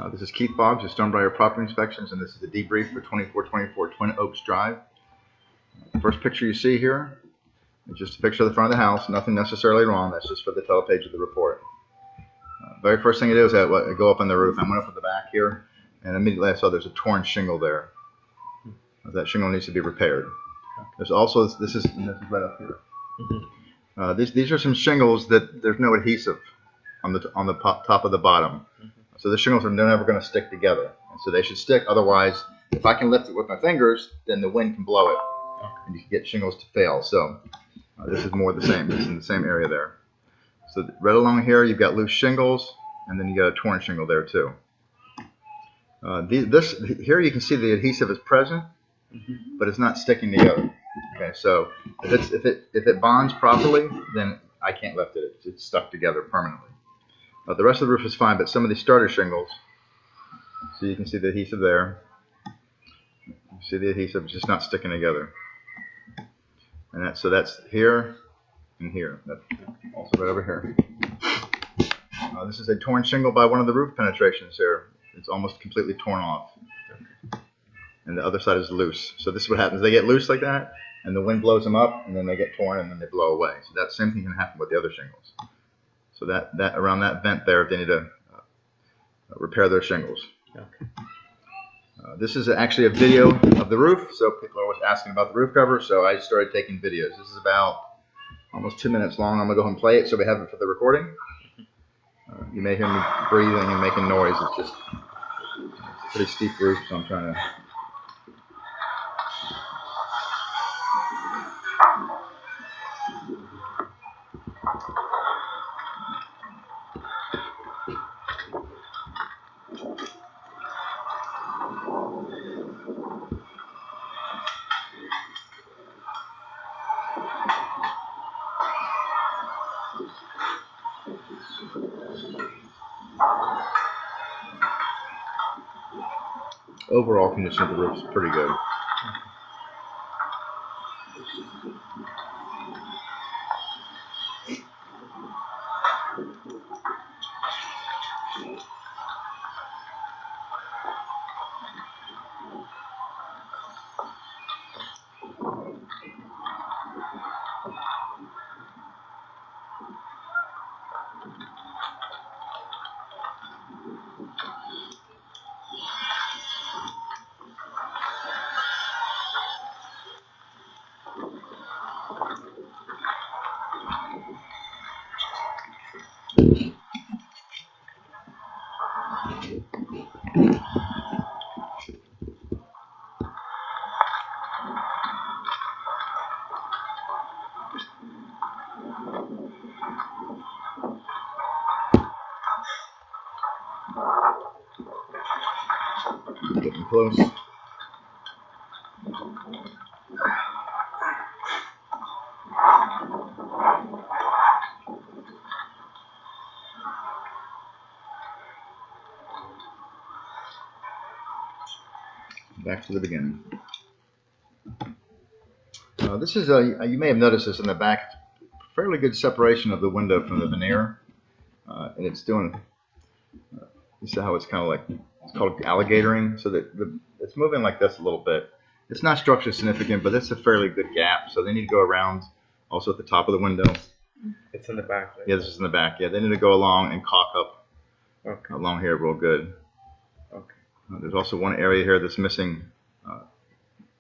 This is Keith Boggs of Stonebriar Property Inspections, and this is the debrief for 2424 Twin Oaks Drive. The first picture you see here is just a picture of the front of the house. Nothing necessarily wrong. That's just for the title page of the report. Very first thing I do is I go up on the roof. I went up at the back here, and immediately I saw there's a torn shingle there. That shingle needs to be repaired. There's also this is right up here. These are some shingles that there's no adhesive on the top of the bottom. So the shingles are never going to stick together, and so they should stick. Otherwise, if I can lift it with my fingers, then the wind can blow it, and you can get shingles to fail. So this is more the same. It's in the same area there. So right along here, you've got loose shingles, and then you got a torn shingle there too. Here you can see the adhesive is present, but it's not sticking together. Okay, so if it bonds properly, then I can't lift it. It's stuck together permanently. The rest of the roof is fine, but some of these starter shingles, so you can see the adhesive there. You see the adhesive is just not sticking together. And so that's here and here. That's also right over here. This is a torn shingle by one of the roof penetrations here. It's almost completely torn off. And the other side is loose. So this is what happens. They get loose like that, and the wind blows them up, and then they get torn, and then they blow away. So that same thing can happen with the other shingles. So that around that vent there, they need to repair their shingles. Okay. This is actually a video of the roof. So people are always asking about the roof cover, so I started taking videos. This is about almost 2 minutes long. I'm going to go ahead and play it so we have it for the recording. You may hear me breathing and making noise. It's just a pretty steep roof, so I'm trying to... Overall condition of the roof is pretty good. Getting close. Back to the beginning. This is you may have noticed this in the back, fairly good separation of the window from the veneer, and it's doing. You see how it's kind of like, it's called alligatoring, so that it's moving like this a little bit. It's not structurally significant, but it's a fairly good gap, so they need to go around also at the top of the window. It's in the back. Right? Yeah, this is in the back. Yeah, they need to go along and caulk up along here real good. Okay. There's also one area here that's missing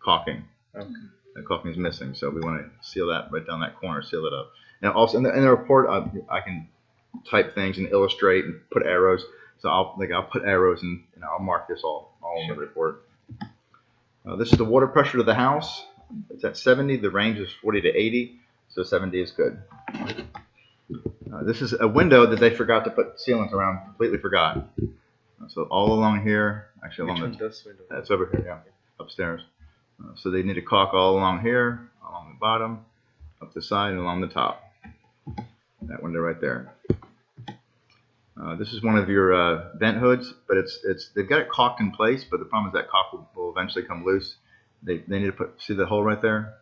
caulking. Okay. The caulking is missing, so we want to seal that right down that corner, seal it up. And also in the report, I can type things and illustrate and put arrows. So I'll put arrows and I'll mark this all in the report. This is the water pressure of the house. It's at 70. The range is 40 to 80, so 70 is good. This is a window that they forgot to put sealants around. Completely forgot. So all along here, actually along this window. That's over here, yeah, upstairs. So they need to caulk all along here, along the bottom, up the side, and along the top. That window right there. This is one of your vent hoods, but they've got it caulked in place, but the problem is that caulk will eventually come loose. They need to see the hole right there?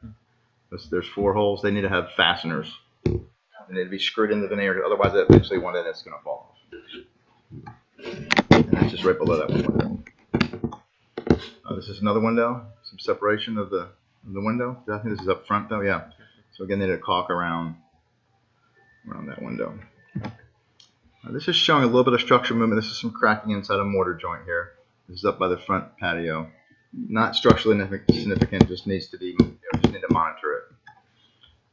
There's 4 holes. They need to have fasteners. They need to be screwed in the veneer, otherwise eventually one end it's going to fall off. And that's just just right below that window. This is another window. Some separation of the window. I think this is up front though. Yeah. So again, they did a caulk around that window. This is showing a little bit of structural movement. This is some cracking inside a mortar joint here. This is up by the front patio. Not structurally significant. Just needs to be. Just need to monitor it.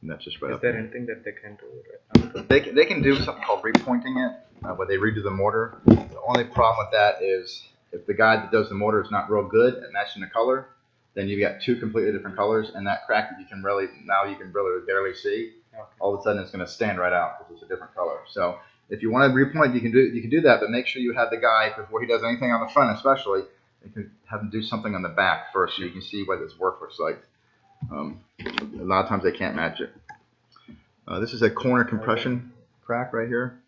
And that's just right up there. Is there anything that they can do? They can do something called repointing it, where they redo the mortar. The only problem with that is if the guy that does the mortar is not real good at matching the color, then you've got two completely different colors, and that crack that you can really barely see. Okay. All of a sudden it's going to stand right out because it's a different color. So if you want to repoint, you can do that, but make sure you have the guy before he does anything on the front, especially. You can have him do something on the back first, so you can see what his work looks like. A lot of times they can't match it. This is a corner compression crack right here.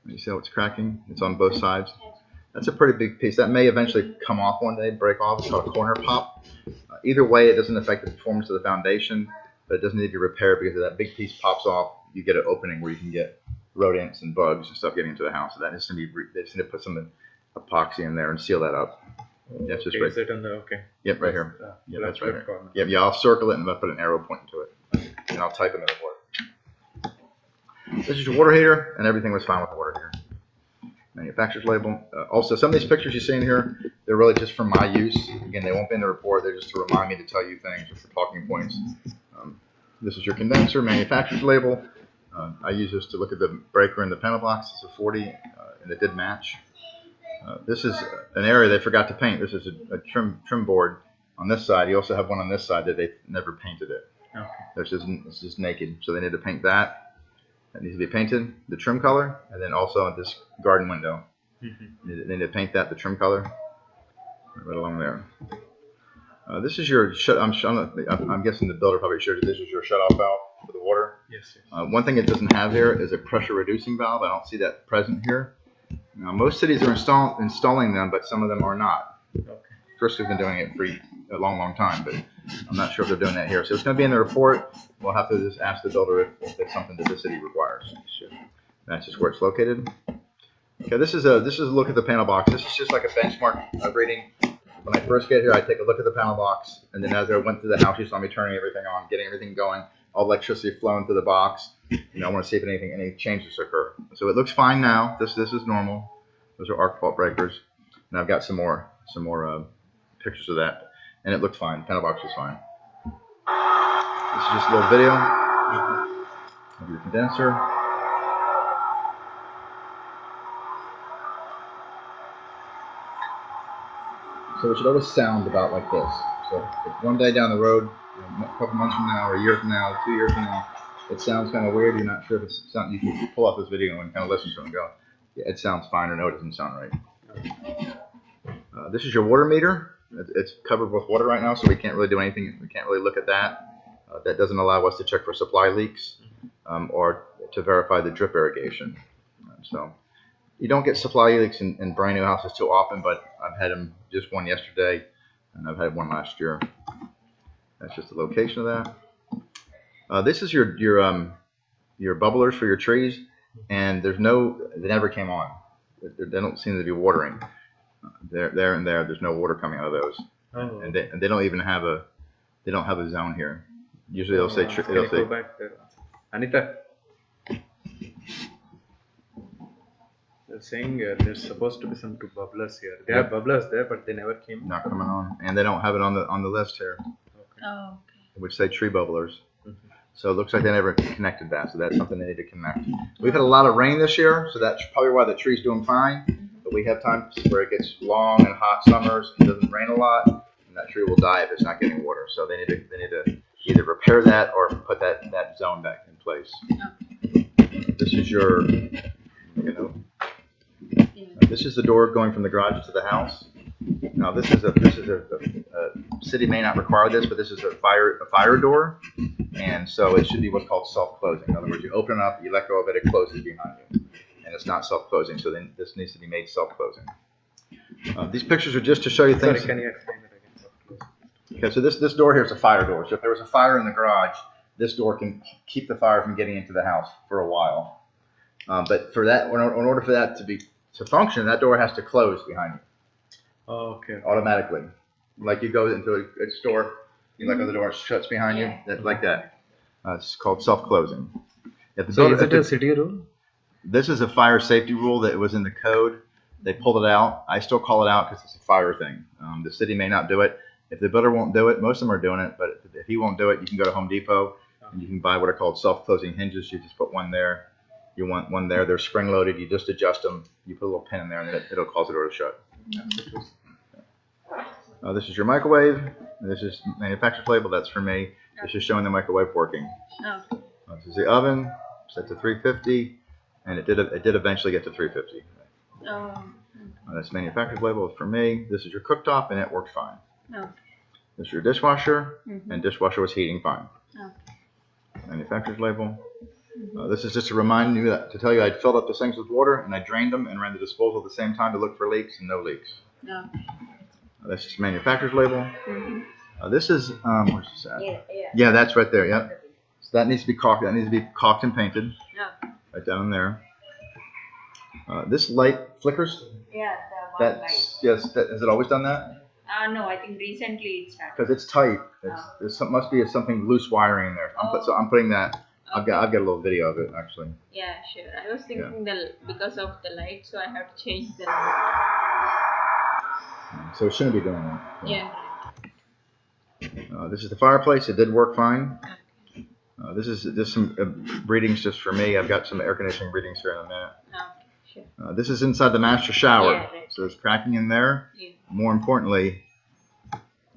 You see how it's cracking? It's on both sides. That's a pretty big piece. That may eventually come off one day, break off. It's called a corner pop. Either way, it doesn't affect the performance of the foundation, but it doesn't need to be repaired because if that big piece pops off, you get an opening where you can get rodents and bugs and stuff getting into the house. So that needs to be. They just need to put some epoxy in there and seal that up. That's just right. Is it on the Yep, right here. Yeah, that's right here. Yep, yeah, I'll circle it and I'll put an arrow pointing to it, and I'll type it in the report. This is your water heater, and everything was fine with the water heater. Manufacturer's label. Also, some of these pictures you see in here, they're really just for my use. Again, they won't be in the report. They're just to remind me to tell you things, just for talking points. This is your condenser, manufacturer's label. I use this to look at the breaker in the panel box. It's a 40, and it did match. This is an area they forgot to paint. This is a trim board on this side. You also have one on this side that they never painted it. Okay. It's just naked, so they need to paint that. That needs to be painted, the trim color, and then also this garden window. They need to paint that the trim color right along there. This is your I'm guessing the builder probably showed you. This is your shut-off valve for the water. Yes. One thing it doesn't have here is a pressure reducing valve. I don't see that present here. Now, most cities are installing them, but some of them are not. Okay. Chris has been doing it for a long time, but I'm not sure if they're doing that here. So it's going to be in the report. We'll have to just ask the builder if it's something that the city requires. Sure. That's just where it's located. Okay, this is a look at the panel box. This is just like a benchmark reading. When I first get here, I take a look at the panel box, and then as I went through the house, you saw me turning everything on, getting everything going, all electricity flowing through the box. I want to see if any changes occur. So it looks fine now. This is normal. Those are arc fault breakers, and I've got some more pictures of that, and it looked fine. Panel box was fine. This is just a little video of your condenser. So it should always sound about like this. So if one day down the road, a couple months from now, or a year from now, 2 years from now, it sounds kind of weird, you're not sure if it's something, you can pull up this video and kind of listen to it and go, yeah, it sounds fine, or no, it doesn't sound right. This is your water meter. It's covered with water right now, so we can't really do anything. We can't really look at that. That doesn't allow us to check for supply leaks or to verify the drip irrigation. So you don't get supply leaks in brand new houses too often, but I've had them, just one yesterday, and I've had one last year. That's just the location of that. This is your bubblers for your trees, and they never came on. They don't seem to be watering. There's no water coming out of those. Oh. And they don't even have a zone here. Usually they'll say go back there. Anita, they're saying there's supposed to be some two bubblers here. They have bubblers there, but they never came. Not coming on, and they don't have it on the list here. Okay. Oh, okay. It would say tree bubblers. So it looks like they never connected that. So that's something they need to connect. We've had a lot of rain this year, so that's probably why the tree's doing fine. But we have times where it gets long and hot summers, it doesn't rain a lot, and that tree will die if it's not getting water. So they need to either repair that or put that zone back in place. Okay. This is your, this is the door going from the garage to the house. Now this is a city may not require this, but this is a fire door, and so it should be what's called self-closing. In other words, you open it up, you let go of it, it closes behind you, and it's not self-closing. So then this needs to be made self-closing. These pictures are just to show you things. Sorry, can you explain that again? Okay, so this door here is a fire door. So if there was a fire in the garage, this door can keep the fire from getting into the house for a while. But for that, in order for that to function, that door has to close behind you. Oh, okay. automatically. Like you go into a store, you let go of the door, it shuts behind you, like that. It's called self-closing. So is it a city rule? This is a fire safety rule that was in the code. They pulled it out. I still call it out because it's a fire thing. The city may not do it. If the builder won't do it, most of them are doing it, but if he won't do it, you can go to Home Depot and you can buy what are called self-closing hinges. You just put one there. You want one there. They're spring-loaded. You just adjust them. You put a little pin in there, and it'll cause the door to shut. This is your microwave. This is manufacturer's label. That's for me. This is showing the microwave working. This is the oven, set to 350, and it did eventually get to 350. That's manufacturer's label for me. This is your cooktop, and it works fine. This is your dishwasher, and dishwasher was heating fine. Manufacturer's label. This is just to remind you to tell you I'd filled up the sinks with water, and I drained them and ran the disposal at the same time to look for leaks, and no leaks. This is manufacturer's label. This is where's this at? Yeah, that's right there. Yep. So that needs to be caulked. That needs to be caulked and painted. Right down in there. This light flickers. Yeah, the one light. Yes. Has it always done that? No, I think recently it started. Because it's tight. Must be something loose wiring in there. So I'm putting that. I've got a little video of it actually. Yeah, sure. I was thinking because of the light, so I have to change the light. So it shouldn't be doing that. So. Yeah. This is the fireplace. It did work fine. This is just some readings just for me. I've got some air conditioning readings here in a minute. Sure. This is inside the master shower. Yeah, right. So there's cracking in there. Yeah. More importantly,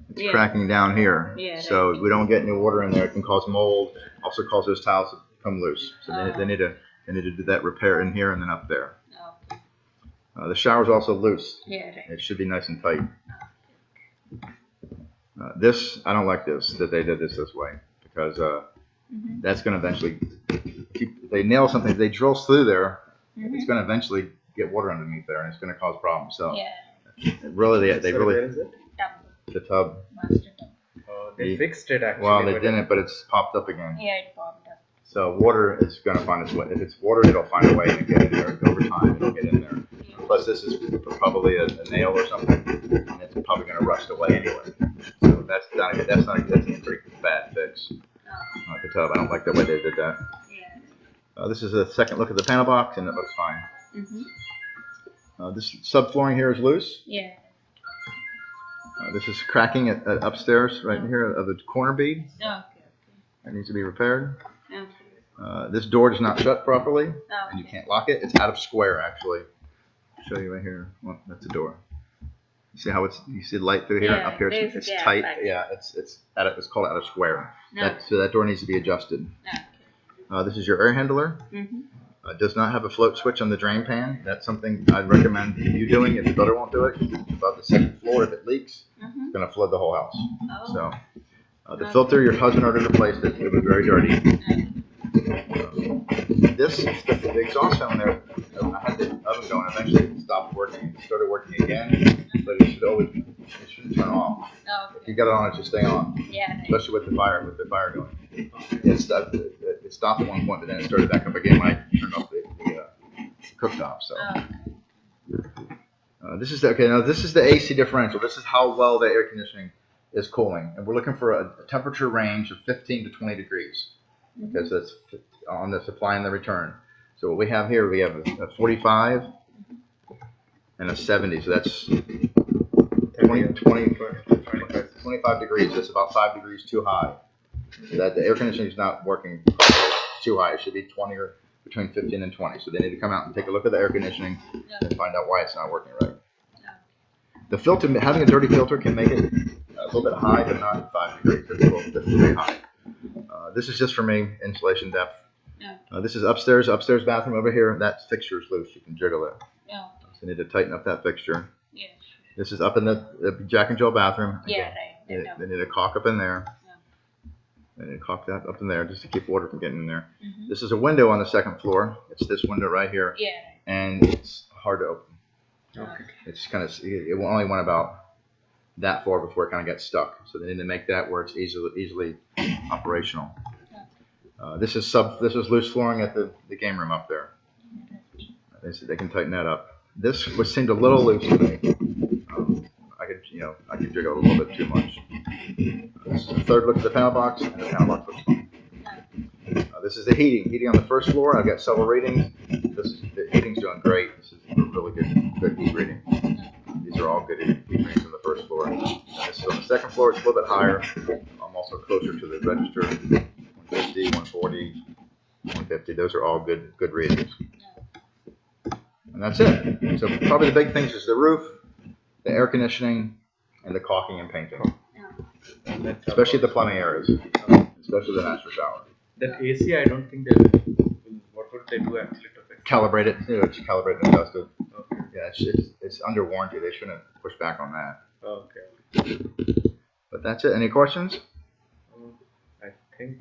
it's cracking down here. Yeah, so we don't get any water in there. It can cause mold. Also cause those tiles to come loose. So they need to do that repair in here and then up there. The shower's also loose. Yeah, right. It should be nice and tight. This, I don't like this, that they did this way, because that's going to eventually, if they nail something, if they drill through there, it's going to eventually get water underneath there, and it's going to cause problems. So, really, they really, where is it? the tub. They fixed it actually. Well, they didn't, but it's popped up again. Yeah, it popped up. So water is going to find its way. If it's water, it'll find a way to get in there. Over time, it'll get in there. Plus, this is probably a nail or something, and it's probably going to rust away anyway. So that's a pretty bad fix. The tub, I don't like the way they did that. Yeah. This is a second look at the panel box, and it looks fine. This subflooring here is loose. Yeah. This is cracking at upstairs right here of the corner bead. Okay. That needs to be repaired. Okay. This door does not shut properly, and you can't lock it. It's out of square, actually. I'll show you right here. Well, that's the door. You see how you see the light through here? Yeah, up here, it's tight. Yeah, it's called out of square. So that door needs to be adjusted. This is your air handler. Does not have a float switch on the drain pan. That's something I'd recommend you doing if the builder won't do it. Above the second floor, if it leaks, it's going to flood the whole house. So the filter, your husband already replaced it. It was very dirty. The exhaust fan there, I had the oven going. Eventually, it stopped working. It started working again, but it shouldn't turn off. If you got it on, it should stay on. Yeah. Especially with the fire going. It stopped at one point, but then it started back up again when I turned off the cooktop. So this is the AC differential. This is how well the air conditioning is cooling, and we're looking for a temperature range of 15 to 20 degrees, because that's on the supply and the return. So what we have here, we have a 45 and a 70. So that's 25 degrees. That's about 5 degrees too high. So that the air conditioning is not working too high. It should be 20 or between 15 and 20. So they need to come out and take a look at the air conditioning and find out why it's not working right. The filter, having a dirty filter can make it a little bit high, but not 5 degrees. That's very high. This is just for me, insulation depth. This is upstairs bathroom over here. That fixture is loose. You can jiggle it. So you need to tighten up that fixture. Yeah. This is up in the Jack and Jill bathroom. Yeah, right. They need a caulk up in there. They need to caulk that up in there just to keep water from getting in there. This is a window on the second floor. It's this window right here. Yeah. And it's hard to open. Okay. It's kind of, it only went about that far before it kind of got stuck. So they need to make that where it's easily operational. This is loose flooring at the game room up there. They can tighten that up. This seemed a little loose to me. I could jiggle it a little bit too much. This is the third look at the panel box, and the panel box looks fine. This is the heating. Heating on the first floor. I've got several readings. The heating's doing great. This is a really good heat reading. These are all good heat readings on the first floor. And this is on the second floor. It's a little bit higher. I'm also closer to the register. 150, 140, 150. Those are all good readings. And that's it. So probably the big things is the roof, the air conditioning, and the caulking and painting. Especially the plumbing areas. Especially the master shower. That AC, I don't think they will. What would they do actually to fix it? Calibrate it. It's calibrated and adjusted. Okay. Yeah, it's under warranty. They shouldn't push back on that. Okay. But that's it. Any questions? I think.